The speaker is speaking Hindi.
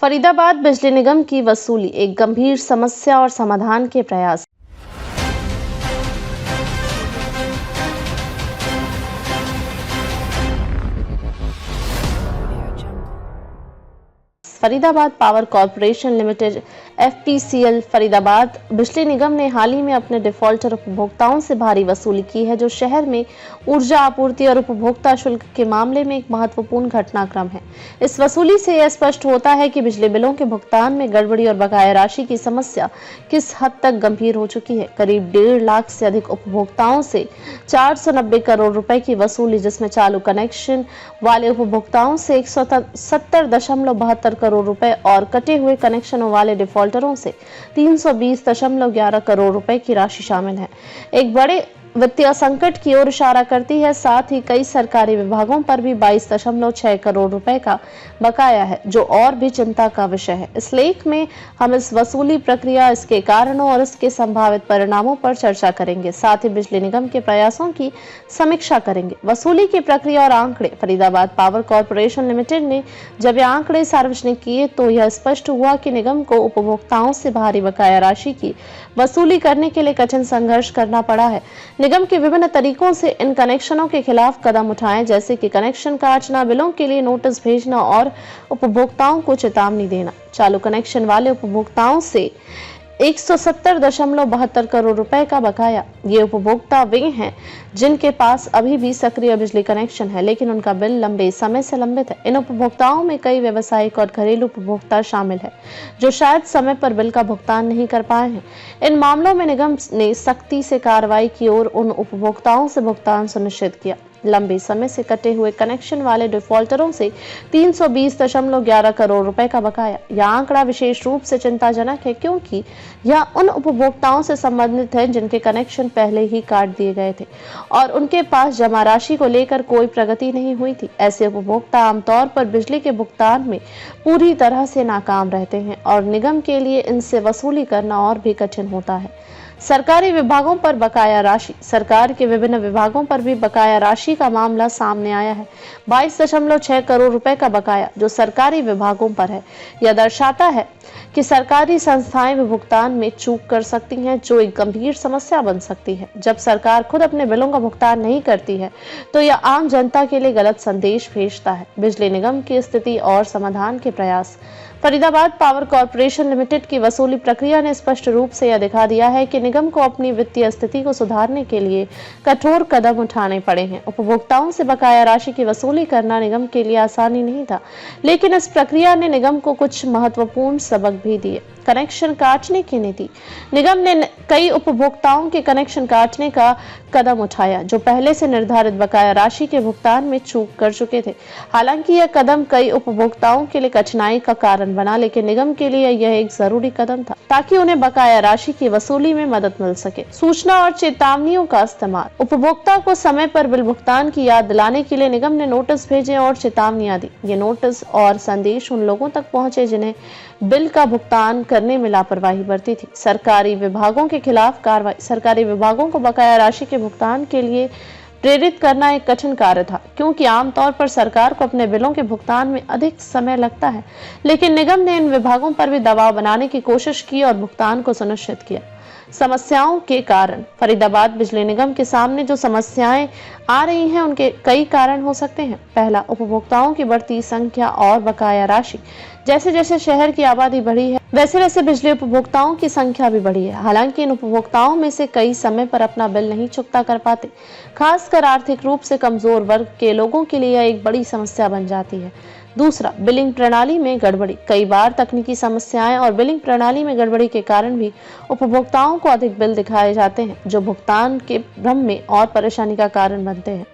फरीदाबाद बिजली निगम की वसूली एक गंभीर समस्या और समाधान के प्रयास। Faridabad power corporation limited FPCL Faridabad बिजली निगम ने हाल ही में अपने डिफॉल्टर उपभोक्ताओं से भारी वसूली की है, जो शहर में ऊर्जा आपूर्ति और उपभोक्ता शुल्क के मामले में एक महत्वपूर्ण घटनाक्रम है। इस वसूली से यह स्पष्ट होता है कि बिजली बिलों के भुगतान में गड़बड़ी और बकाया राशि की समस्या किस हद तक गंभीर हो चुकी है। करीब 1.5 लाख से अधिक उपभोक्ताओं से 490 करोड़ रुपए की वसूली, जिसमें चालू कनेक्शन वाले उपभोक्ताओं से 170.72 करोड़ रुपए और कटे हुए कनेक्शनों वाले डिफॉल्टरों से 320.11 करोड़ रुपए की राशि शामिल है। एक बड़े वित्तीय संकट की ओर इशारा करती है। साथ ही कई सरकारी विभागों पर भी 22.6 करोड़ रुपए का बकाया है, जो और भी चिंता का विषय है। इस लेख में हम इस वसूली प्रक्रिया, इसके कारणों और इसके संभावित परिणामों पर चर्चा करेंगे। साथ ही बिजली निगम के प्रयासों की समीक्षा करेंगे। वसूली की प्रक्रिया और आंकड़े। फरीदाबाद पावर कॉर्पोरेशन लिमिटेड ने जब ये आंकड़े सार्वजनिक किए तो यह स्पष्ट हुआ कि निगम को उपभोक्ताओं से भारी बकाया राशि की वसूली करने के लिए कठिन संघर्ष करना पड़ा है। निगम के विभिन्न तरीकों से इन कनेक्शनों के खिलाफ कदम उठाएं, जैसे कि कनेक्शन काटना, बिलों के लिए नोटिस भेजना और उपभोक्ताओं को चेतावनी देना। चालू कनेक्शन वाले उपभोक्ताओं से 170.72 करोड़ रुपए का बकाया। ये उपभोक्ता वे हैं जिनके पास अभी भी सक्रिय बिजली कनेक्शन है, लेकिन उनका बिल लंबे समय से लंबित है। इन उपभोक्ताओं में कई व्यावसायिक और घरेलू उपभोक्ता शामिल है, जो शायद समय पर बिल का भुगतान नहीं कर पाए हैं। इन मामलों में निगम ने सख्ती से कार्रवाई की और उन उपभोक्ताओं से भुगतान सुनिश्चित किया। लंबे समय से कटे हुए कनेक्शन वाले डिफॉल्टरों से 320.11 करोड़ रुपए का बकाया। यह आंकड़ा विशेष रूप से चिंताजनक है, क्योंकि यह उन उपभोक्ताओं से संबंधित है जिनके कनेक्शन पहले ही काट दिए गए थे और उनके पास जमा राशि को लेकर कोई प्रगति नहीं हुई थी। ऐसे उपभोक्ता आमतौर पर बिजली के भुगतान में पूरी तरह से नाकाम रहते हैं और निगम के लिए इनसे वसूली करना और भी कठिन होता है। सरकारी विभागों पर बकाया राशि। सरकार के विभिन्न विभागों पर भी बकाया राशि का मामला सामने आया है। 22.6 करोड़ रुपए का बकाया जो सरकारी विभागों पर है। यह दर्शाता है कि सरकारी संस्थाएं भी भुगतान में चूक कर सकती हैं, जो एक गंभीर समस्या बन सकती है। जब सरकार खुद अपने बिलों का भुगतान नहीं करती है तो यह आम जनता के लिए गलत संदेश भेजता है। बिजली निगम की स्थिति और समाधान के प्रयास। फरीदाबाद पावर कॉर्पोरेशन लिमिटेड की वसूली प्रक्रिया ने स्पष्ट रूप से यह दिखा दिया है कि निगम को अपनी वित्तीय स्थिति को सुधारने के लिए कठोर कदम उठाने पड़े हैं। उपभोक्ताओं से बकाया राशि की वसूली करना निगम के लिए आसानी नहीं था, लेकिन इस प्रक्रिया ने निगम को कुछ महत्वपूर्ण सबक भी दिए। कनेक्शन काटने की नीति। निगम ने कई उपभोक्ताओं के कनेक्शन काटने का कदम उठाया, जो पहले से निर्धारित बकाया राशि के भुगतान में चूक कर चुके थे। हालांकि यह कदम कई उपभोक्ताओं के लिए कठिनाई का कारण बना, लेकिन निगम के लिए यह एक जरूरी कदम था ताकि उन्हें बकाया राशि की वसूली में मदद मिल सके। सूचना और चेतावनियों का इस्तेमाल। उपभोक्ता को समय पर बिल भुगतान की याद दिलाने के लिए निगम ने नोटिस भेजे और चेतावनियां दी। ये नोटिस और संदेश उन लोगों तक पहुंचे जिन्हें बिल का भुगतान करने में लापरवाही बरती थी। सरकारी विभागों के खिलाफ कार्रवाई। सरकारी विभागों को बकाया राशि के भुगतान के लिए प्रेरित करना एक कठिन कार्य था, क्योंकि आमतौर पर सरकार को अपने बिलों के भुगतान में अधिक समय लगता है। लेकिन निगम ने इन विभागों पर भी दबाव बनाने की कोशिश की और भुगतान को सुनिश्चित किया। समस्याओं के कारण। फरीदाबाद बिजली निगम के सामने जो समस्याएं आ रही हैं, उनके कई कारण हो सकते हैं। पहला, उपभोक्ताओं की बढ़ती संख्या और बकाया राशि। जैसे जैसे शहर की आबादी बढ़ी है, वैसे वैसे बिजली उपभोक्ताओं की संख्या भी बढ़ी है। हालांकि इन उपभोक्ताओं में से कई समय पर अपना बिल नहीं चुकता कर पाते। खासकर आर्थिक रूप से कमजोर वर्ग के लोगों के लिए यह एक बड़ी समस्या बन जाती है। दूसरा, बिलिंग प्रणाली में गड़बड़ी। कई बार तकनीकी समस्याएं और बिलिंग प्रणाली में गड़बड़ी के कारण भी उपभोक्ताओं को अधिक बिल दिखाए जाते हैं, जो भुगतान के भ्रम में और परेशानी का कारण बनते हैं।